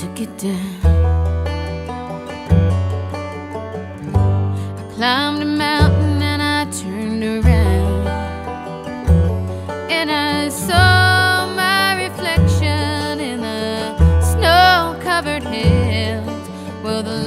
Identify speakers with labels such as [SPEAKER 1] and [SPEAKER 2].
[SPEAKER 1] took it down. I climbed a mountain and I turned around, and I saw my reflection in the snow-covered hills. Well, the